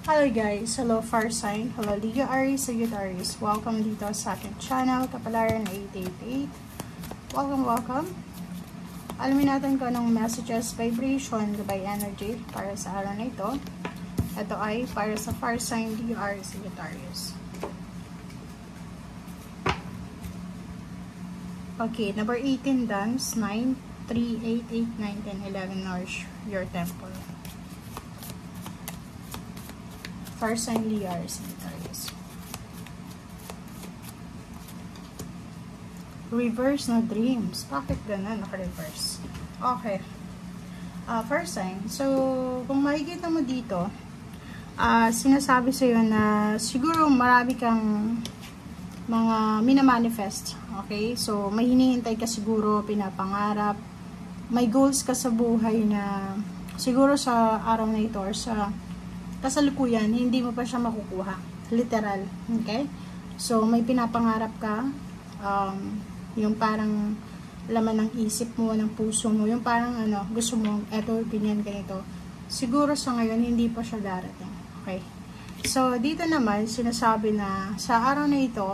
Hello guys, hello Far Sign, hello Leo Aries, Sagitt Aries. Welcome dito sa aking channel, Kapalaran 888. Welcome. Alamin natin kung anong messages, vibration, gabay energy para sa araw na ito. Ito ay para sa Far Sign, Leo Aries, Sagitt Aries. Okay, number 18 dance, 9, 3, 8, 8, 9, 10, 11, nourish your temple. Far Sign, Leo Aries, Sagitt Aries. Reverse na dreams. Bakit ganun? Naka-reverse. Okay. Far Sign. So, kung makikita mo dito, sinasabi sa'yo na siguro marami kang mga minamanifest. Okay? So, may hinihintay ka siguro, pinapangarap. May goals ka sa buhay na siguro sa araw na ito or sa kasalukuyan, hindi mo pa siya makukuha. Literal. Okay? So, may pinapangarap ka, yung parang laman ng isip mo, ng puso mo, yung parang gusto mo, eto, ganyan, ganito. Siguro sa ngayon, hindi pa siya darating. Okay? So, dito naman, sinasabi na sa araw na ito,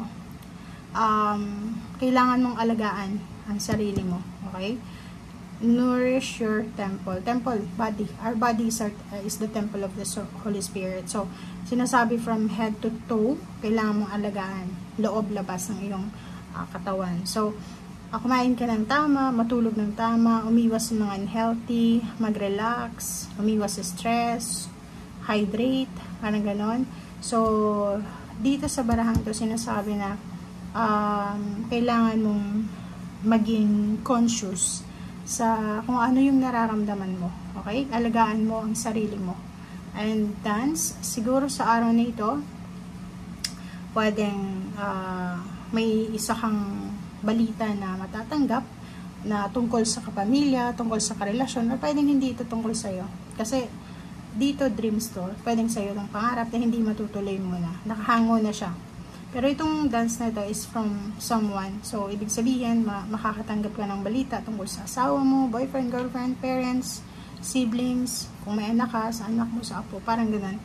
kailangan mong alagaan ang sarili mo. Okay? Nourish your temple. Temple, body. Our body is the temple of the Holy Spirit. So, sinasabi from head to toe, kailangan mong alagaan loob, labas ng iyong katawan. So, kumain ka ng tama, matulog ng tama, umiwas sa mga unhealthy, mag-relax, umiwas sa stress, hydrate, parang ganon. So, dito sa barahang to, sinasabi na kailangan mong maging conscious sa kung ano yung nararamdaman mo. Okay? Alagaan mo ang sarili mo. And dance, siguro sa araw na ito, pwedeng may isa kang balita na matatanggap na tungkol sa kapamilya, tungkol sa karelasyon, o pwedeng hindi ito tungkol sa'yo. Kasi dito, dreams to, pwedeng sa'yo ng pangarap na hindi matutuloy mo na. Nakahango na siya. Pero itong dance na ito is from someone. So, ibig sabihin, makakatanggap ka ng balita tungkol sa asawa mo, boyfriend, girlfriend, parents, siblings, kung may anak ka, sa anak mo, sa apo, parang ganun.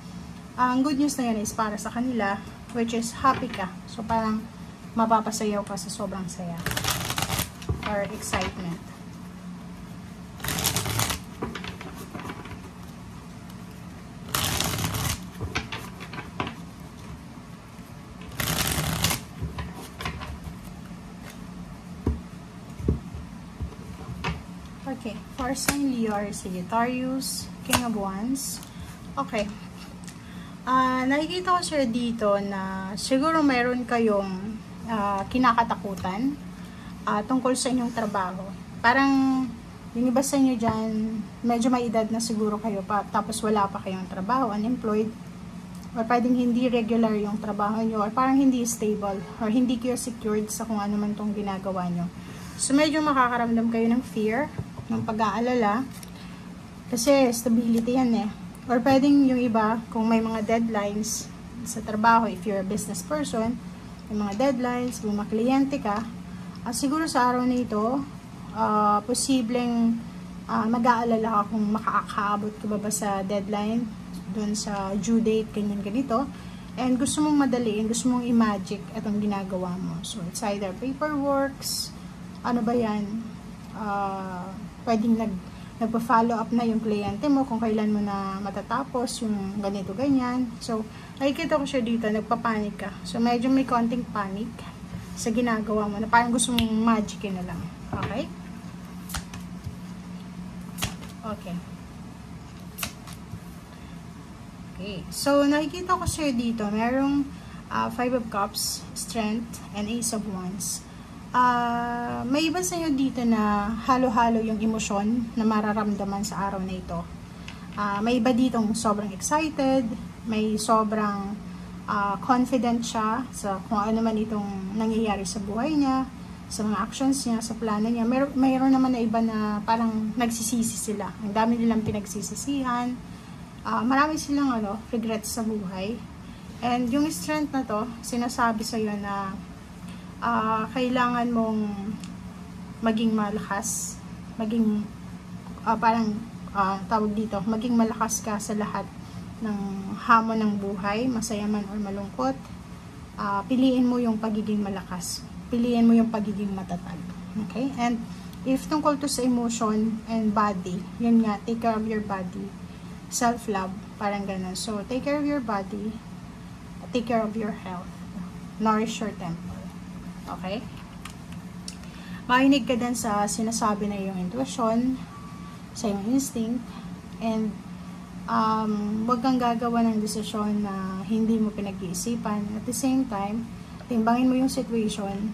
Ang good news na yan is para sa kanila, which is happy ka. So, parang mapapasayaw ka sa sobrang saya or excitement. Okay, Far Sign, Leo Aries, Sagittarius, King of Wands. Okay. Nakikita ko siya dito na siguro mayroon kayong kinakatakutan tungkol sa inyong trabaho. Parang yung iba sa inyo dyan, medyo may edad na siguro kayo pa, tapos wala pa kayong trabaho, unemployed, or pwedeng hindi regular yung trabaho nyo, or parang hindi stable, or hindi kayo secured sa kung ano man tong ginagawa nyo. So medyo makakaramdam kayo ng fear, ng pag-aalala, kasi stability yan eh. Or pwedeng yung iba, kung may mga deadlines sa trabaho, if you're a business person, may mga deadlines, kung mga kliyente ka, siguro sa araw na ito, posibleng mag-aalala ka kung makakaabot ka ba sa deadline, dun sa due date, ganyan ganito, and gusto mong madaliin, gusto mong i-magic itong ginagawa mo. So, it's either paperworks, ano ba yan, pwedeng nagpa-follow up na yung kliyente mo kung kailan mo na matatapos yung ganito, ganyan. So, nakikita ko siya dito, nagpapanik ka. So, medyo may konting panic sa ginagawa mo na parang gusto mong magicin na lang. Okay? Okay. Okay. So, nakikita ko siya dito, merong 5 of Cups, Strength, and Ace of Wands. May iba sa inyo dito na halo-halo yung emosyon na mararamdaman sa araw na ito. May iba ditong sobrang excited, may sobrang confident siya sa kung ano man itong nangyayari sa buhay niya, sa mga actions niya, sa plano niya. Mayroon naman na iba na parang nagsisisi sila. Ang dami nilang pinagsisisihan. Marami silang regrets sa buhay. And yung strength na to, sinasabi sa iyo na kailangan mong maging malakas, maging parang tawag dito, maging malakas ka sa lahat ng hamon ng buhay, masaya man or malungkot, piliin mo yung pagiging malakas. Piliin mo yung pagiging matatag. Okay? And if tungkol to sa emotion and body, yun nga, take care of your body. Self-love, parang ganun. So, take care of your body, take care of your health. Nourish your temple. Okay? Makinig ka din sa sinasabi na yung intuition, sa yung instinct, and wag kang gagawa ng desisyon na hindi mo pinag-iisipan. At the same time, timbangin mo yung situation,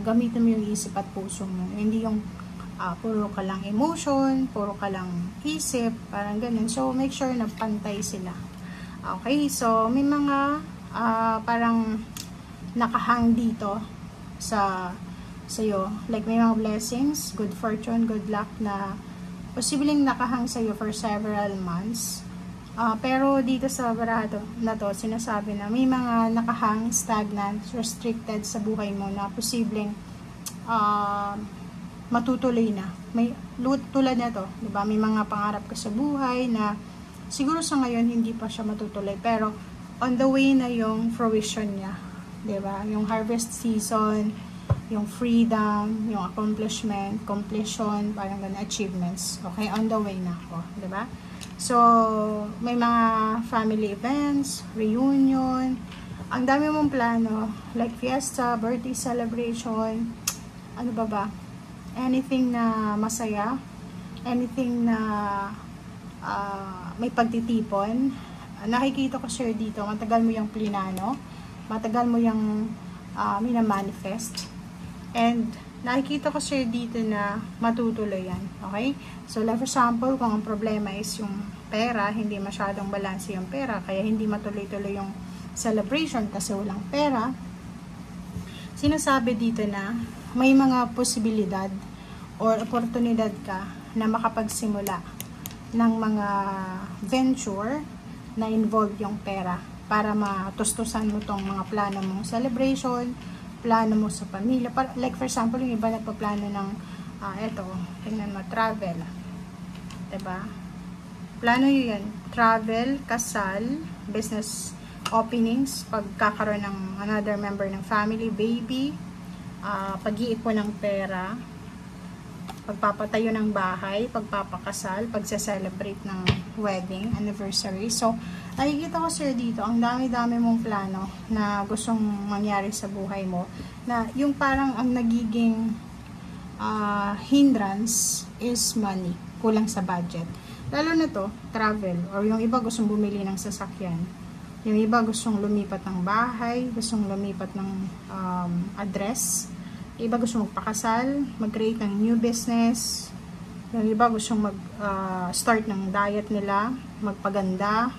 gamitin mo yung isip at puso mo. Hindi yung puro ka lang emotion, puro ka lang isip, parang ganun. So, make sure na pantay sila. Okay, so may mga parang nakahang dito sa sa'yo. Like, may mga blessings, good fortune, good luck na posibleng nakahang sa'yo for several months. Pero dito sa barato na to, sinasabi na may mga nakahang, stagnant, restricted sa buhay mo na posibleng matutuloy na. May tulad na to, diba? May mga pangarap ka sa buhay na siguro sa ngayon hindi pa siya matutuloy, pero on the way na yung fruition niya. Diba? Yung harvest season, yung freedom, yung accomplishment, completion, parang ganun, achievements. Okay, on the way na ako, di ba? So, may mga family events, reunion, ang dami mong plano, like fiesta, birthday celebration, ano ba? Anything na masaya, anything na may pagtitipon. Nakikita ko sir dito, matagal mo yung plinano, matagal mo yung minamanifest. And nakikita ko sir dito na matutuloy yan. Okay? So, like for example, kung ang problema is yung pera, hindi masyadong balance yung pera, kaya hindi matuloy-tuloy yung celebration kasi walang pera, sinasabi dito na may mga posibilidad or oportunidad ka na makapagsimula ng mga venture na involve yung pera para matustusan mo tong mga plano mong celebration, plano mo sa pamilya. Like for example, yung iba nagpaplano ng eto, tingnan mo, travel. Diba? Plano yun yan. Travel, kasal, business openings, pagkakaroon ng another member ng family, baby, pag-iipon ng pera, pagpapatayo ng bahay, pagpapakasal, pagse-celebrate ng wedding, anniversary. So, nakikita ko sir dito, ang dami-dami mong plano na gustong mangyari sa buhay mo, na yung parang ang nagiging hindrance is money, kulang sa budget. Lalo na to, travel, or yung iba gustong bumili ng sasakyan, yung iba gustong lumipat ng bahay, gustong lumipat ng address, yung iba gustong magpakasal, mag-create ng new business, yung iba gustong mag-start ng diet nila, magpaganda,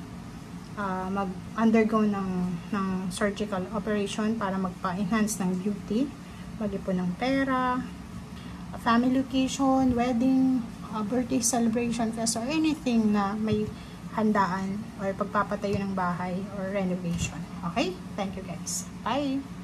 mag-undergo ng surgical operation para magpa-enhance ng beauty, mag-ipon ng pera, family occasion, wedding, birthday celebration, fest, or anything na may handaan or pagpapatayo ng bahay or renovation. Okay? Thank you guys. Bye!